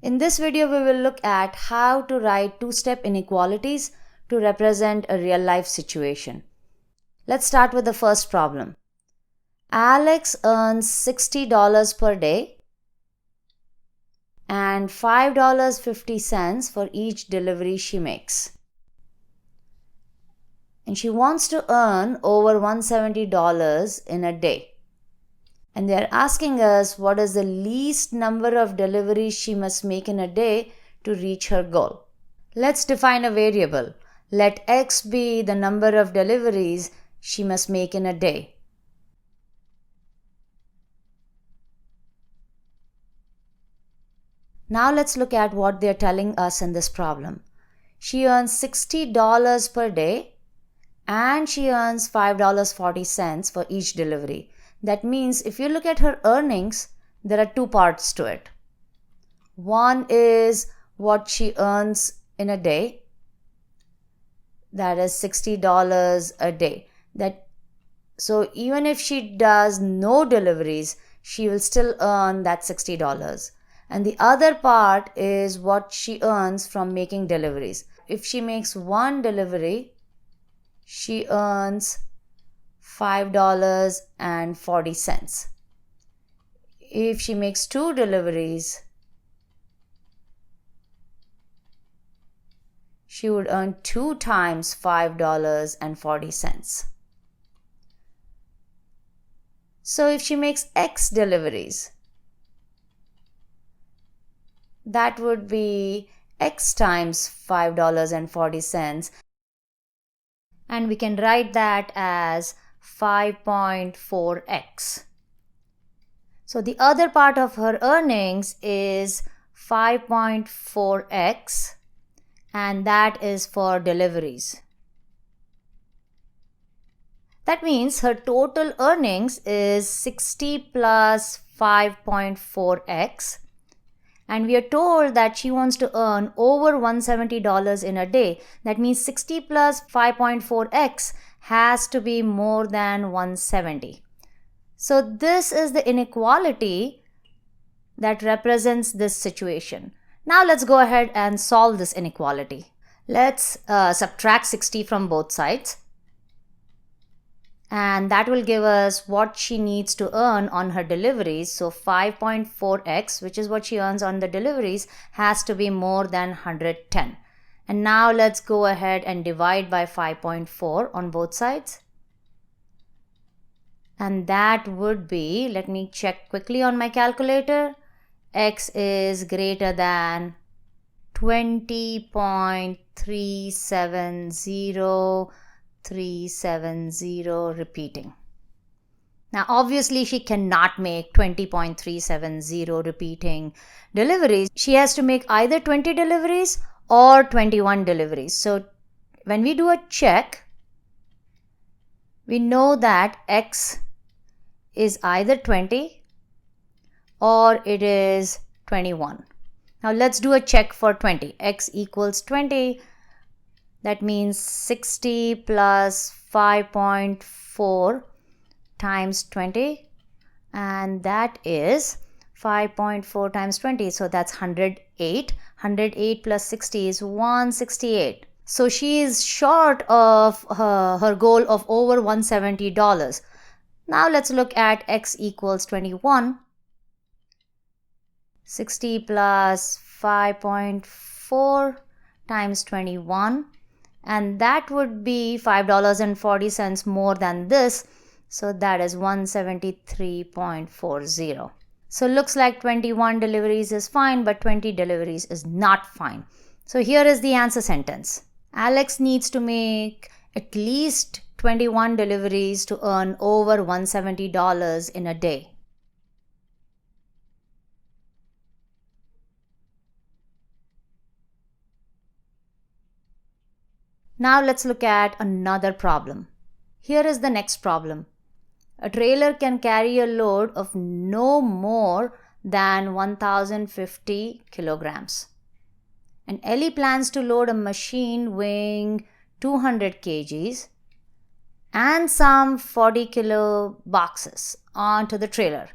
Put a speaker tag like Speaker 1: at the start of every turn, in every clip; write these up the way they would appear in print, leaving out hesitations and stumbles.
Speaker 1: In this video, we will look at how to write two-step inequalities to represent a real-life situation. Let's start with the first problem. Alex earns $60 per day and $5.50 for each delivery she makes. And she wants to earn over $170 in a day. And they are asking us what is the least number of deliveries she must make in a day to reach her goal. Let's define a variable. Let x be the number of deliveries she must make in a day. Now let's look at what they are telling us in this problem. She earns $60 per day and she earns $5.40 for each delivery. That means if you look at her earnings, there are two parts to it. One is what she earns in a day, that is $60 a day. So even if she does no deliveries, she will still earn that $60. And the other part is what she earns from making deliveries. If she makes one delivery, she earns $5.40. If she makes two deliveries, she would earn 2 times $5.40. So if she makes X deliveries, that would be X times $5.40. And we can write that as 5.4x. So the other part of her earnings is 5.4x, and that is for deliveries. That means her total earnings is 60 plus 5.4x, and we are told that she wants to earn over $170 in a day. That means 60 plus 5.4x has to be more than 170. So this is the inequality that represents this situation. Now let's go ahead and solve this inequality. Let's subtract 60 from both sides. And that will give us what she needs to earn on her deliveries. So 5.4x, which is what she earns on the deliveries, has to be more than 110. And now let's go ahead and divide by 5.4 on both sides. And that would be, let me check quickly on my calculator, x is greater than 20.370 repeating. Now obviously she cannot make 20.370 repeating deliveries. She has to make either 20 deliveries or 21 deliveries. So when we do a check, we know that x is either 20 or it is 21. Now let's do a check for 20. X equals 20. That means 60 plus 5.4 times 20, and that is 5.4 times 20, so that's 108. 108 plus 60 is 168. So she is short of her goal of over $170. Now let's look at x equals 21. 60 plus 5.4 times 21, and that would be $5.40 more than this. So that is 173.40. So looks like 21 deliveries is fine, but 20 deliveries is not fine. So here is the answer sentence. Alex needs to make at least 21 deliveries to earn over $170 in a day. Now let's look at another problem. Here is the next problem. A trailer can carry a load of no more than 1050 kilograms. And Ellie plans to load a machine weighing 200 kgs and some 40 kilo boxes onto the trailer.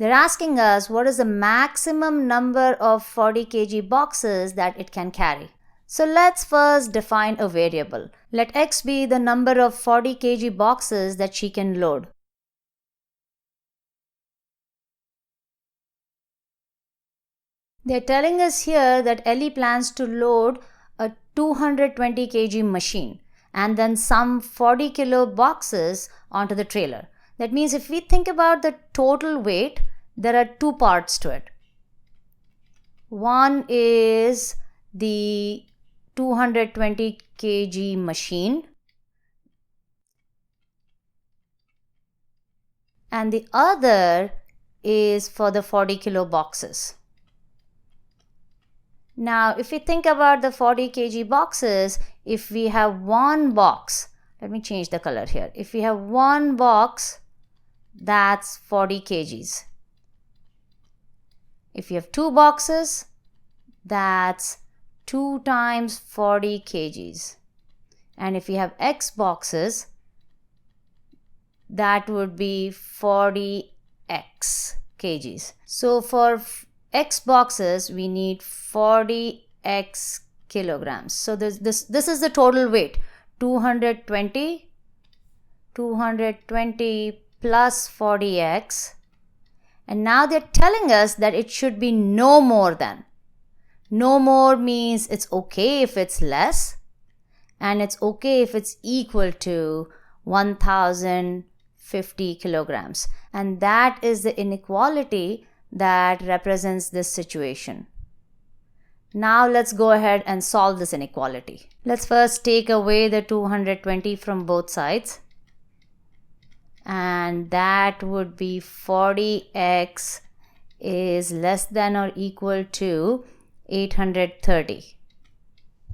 Speaker 1: They're asking us what is the maximum number of 40 kg boxes that it can carry. So let's first define a variable. Let x be the number of 40 kg boxes that she can load. They're telling us here that Ellie plans to load a 220 kg machine and then some 40 kilo boxes onto the trailer. That means if we think about the total weight, there are two parts to it. One is the 220 kg machine, and the other is for the 40 kilo boxes. Now, if we think about the 40 kg boxes, if we have one box, let me change the color here. If we have one box, that's 40 kgs. If you have two boxes, that's 2 times 40 kgs. And if you have x boxes, that would be 40x kgs. So for x boxes, we need 40x kilograms. So this is the total weight, 220 plus 40x. And now they're telling us that it should be no more than. No more means it's okay if it's less, and it's okay if it's equal to 1050 kilograms. And that is the inequality that represents this situation. Now let's go ahead and solve this inequality. Let's first take away the 220 from both sides. And that would be 40x is less than or equal to 830.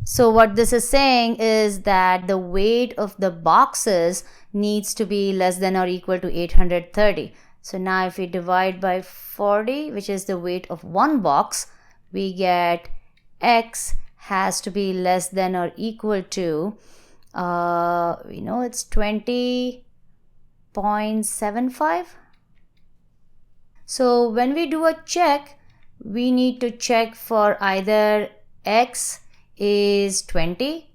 Speaker 1: So what this is saying is that the weight of the boxes needs to be less than or equal to 830. So now if we divide by 40, which is the weight of one box, we get x has to be less than or equal to, it's 20.75. So when we do a check, we need to check for either x is 20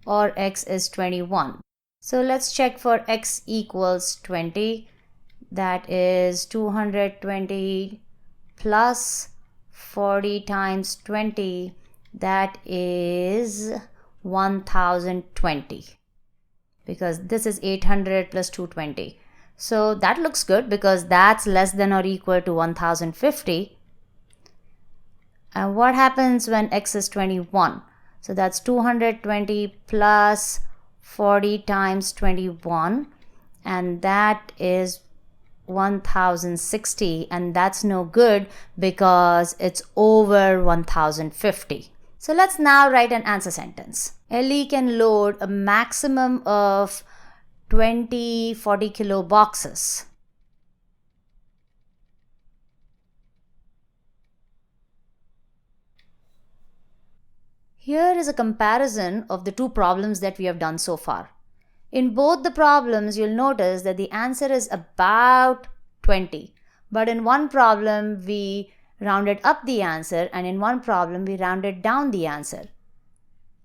Speaker 1: or x is 21. So let's check for x equals 20. That is 220 plus 40 times 20. That is 1020. Because this is 800 plus 220. So that looks good because that's less than or equal to 1050. And what happens when x is 21? So that's 220 plus 40 times 21, and that is 1060, and that's no good because it's over 1050. So let's now write an answer sentence. Ellie can load a maximum of 20 40 kilo boxes. Here is a comparison of the two problems that we have done so far. In both the problems, you'll notice that the answer is about 20. But in one problem, we rounded up the answer, and in one problem, we rounded down the answer.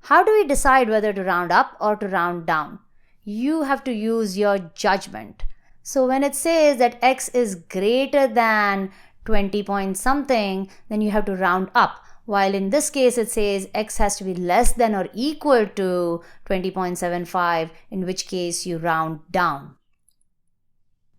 Speaker 1: How do we decide whether to round up or to round down? You have to use your judgment. So when it says that x is greater than 20 point something, then you have to round up. While in this case it says x has to be less than or equal to 20.75, in which case you round down.